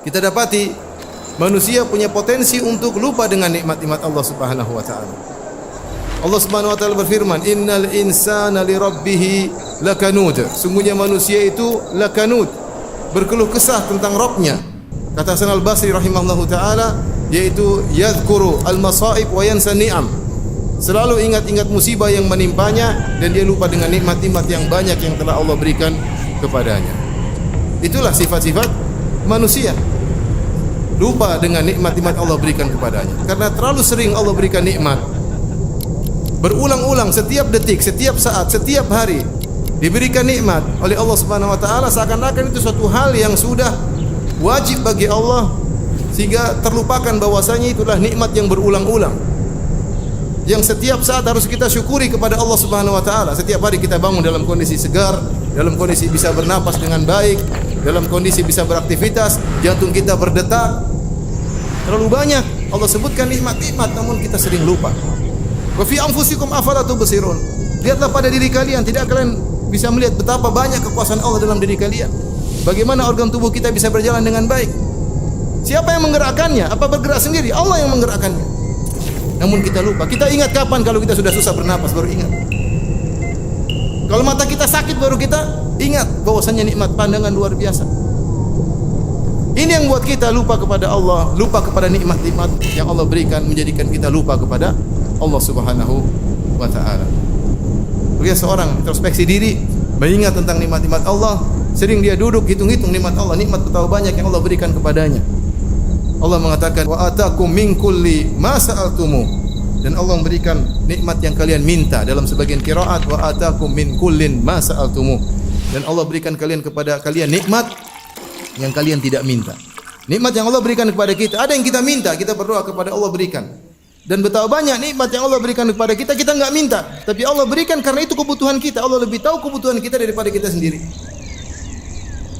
Kita dapati manusia punya potensi untuk lupa dengan nikmat-nikmat Allah Subhanahu wa taala. Allah Subhanahu wa taala berfirman, "Innal insana li rabbih lakanud." Sungguhnya manusia itu lakanud, berkeluh kesah tentang Rabbnya. Kata Hasan Al-Basri rahimahullahu taala, yaitu yadhkuru al-masaib wa yansa ni'am. Selalu ingat-ingat musibah yang menimpanya dan dia lupa dengan nikmat-nikmat yang banyak yang telah Allah berikan kepadanya. Itulah sifat-sifat manusia. Lupa dengan nikmat-nikmat Allah berikan kepadanya. Karena terlalu sering Allah berikan nikmat. Berulang-ulang setiap detik, setiap saat, setiap hari diberikan nikmat oleh Allah Subhanahu wa taala, seakan-akan itu suatu hal yang sudah wajib bagi Allah, sehingga terlupakan bahwasanya itulah nikmat yang berulang-ulang, yang setiap saat harus kita syukuri kepada Allah Subhanahu wa taala. Setiap hari kita bangun dalam kondisi segar, dalam kondisi bisa bernapas dengan baik, dalam kondisi bisa beraktivitas, jantung kita berdetak. Terlalu banyak Allah sebutkan nikmat-nikmat, namun kita sering lupa. Wa fi anfusikum afala tubsirun. Lihatlah pada diri kalian, tidak kalian bisa melihat betapa banyak kekuasaan Allah dalam diri kalian. Bagaimana organ tubuh kita bisa berjalan dengan baik? Siapa yang menggerakkannya? Apa bergerak sendiri? Allah yang menggerakkannya. Namun kita lupa. Kita ingat kapan kalau kita sudah susah bernapas, baru ingat. Kalau mata kita sakit, baru kita ingat bahwasanya nikmat pandangan luar biasa. Ini yang buat kita lupa kepada Allah, lupa kepada nikmat-nikmat yang Allah berikan, menjadikan kita lupa kepada Allah Subhanahu wa taala. Dia seorang introspeksi diri, mengingat tentang nikmat-nikmat Allah, sering dia duduk hitung-hitung nikmat Allah, nikmat betapa banyak yang Allah berikan kepadanya. Allah mengatakan, wa atakum min kulli ma sa'altumu, dan Allah memberikan nikmat yang kalian minta. Dalam sebagian qiraat, wa atakum min kullin ma sa'altumu, dan Allah berikan kepada kalian nikmat yang kalian tidak minta. Nikmat yang Allah berikan kepada kita, ada yang kita minta, kita berdoa kepada Allah berikan. Dan betapa banyak nikmat yang Allah berikan kepada kita, kita enggak minta, tapi Allah berikan karena itu kebutuhan kita. Allah lebih tahu kebutuhan kita daripada kita sendiri.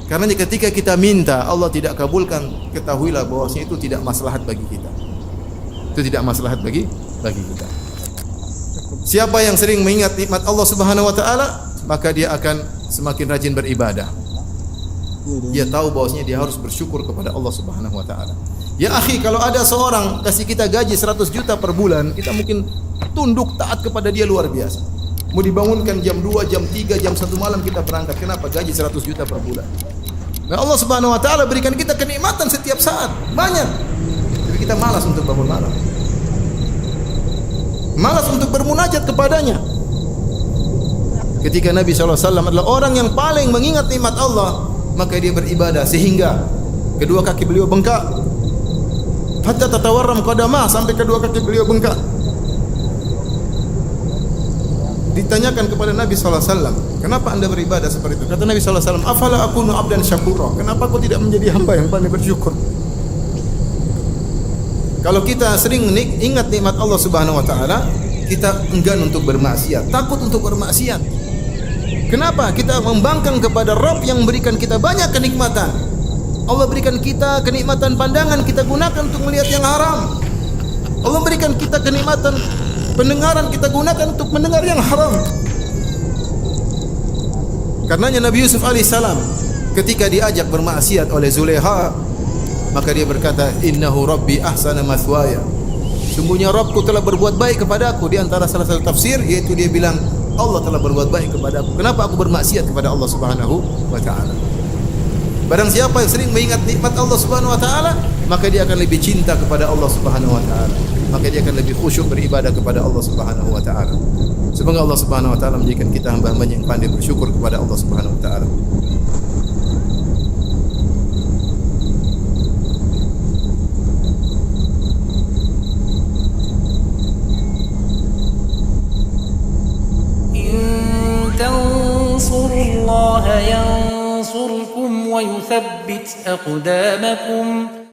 Karena ketika kita minta Allah tidak kabulkan, ketahuilah bahwasanya itu tidak maslahat bagi kita. Itu tidak maslahat bagi kita. Siapa yang sering mengingat nikmat Allah Subhanahu wa taala, maka dia akan semakin rajin beribadah. Dia tahu bahwasanya dia harus bersyukur kepada Allah Subhanahu wa taala. Ya akhi, kalau ada seorang kasih kita gaji 100 juta per bulan, kita mungkin tunduk taat kepada dia luar biasa. Mau dibangunkan jam 2, jam 3, jam 1 malam kita berangkat. Kenapa? Gaji 100 juta per bulan. Nah, Allah Subhanahu wa taala berikan kita kenikmatan setiap saat, banyak. Tapi kita malas untuk bangun malam. Malas untuk bermunajat kepadanya. Ketika Nabi SAW adalah orang yang paling mengingat nikmat Allah, maka dia beribadah sehingga kedua kaki beliau bengkak. Hatta tatawarram qadamah, sampai kedua kaki beliau bengkak. Ditanyakan kepada Nabi SAW, kenapa anda beribadah seperti itu? Kata Nabi SAW, afala akunu abdan syakura, kenapa aku tidak menjadi hamba yang pandai bersyukur? Kalau kita sering ingat nikmat Allah Subhanahu wa taala, kita enggan untuk bermaksiat, takut untuk bermaksiat. Kenapa? Kita membangkang kepada Rabb yang memberikan kita banyak kenikmatan. Allah berikan kita kenikmatan pandangan, kita gunakan untuk melihat yang haram. Allah berikan kita kenikmatan pendengaran, kita gunakan untuk mendengar yang haram. Karenanya Nabi Yusuf alaihissalam ketika diajak bermaksiat oleh Zulekha, maka dia berkata, innahu rabbi ahsana mathwaya, sungguhnya Rabbku telah berbuat baik kepadaku. Di antara salah satu tafsir yaitu dia bilang, Allah telah berbuat baik kepadaku, kenapa aku bermaksiat kepada Allah Subhanahu wa taala? Barang siapa yang sering mengingat nikmat Allah Subhanahu wa taala, maka dia akan lebih cinta kepada Allah Subhanahu wa taala. Maka dia akan lebih khusyuk beribadah kepada Allah Subhanahu wa taala. Semoga Allah Subhanahu wa taala menjadikan kita hamba-hamba yang pandai bersyukur kepada Allah Subhanahu wa taala. In tansurullaha yansurkum wa yuthabbit aqdamakum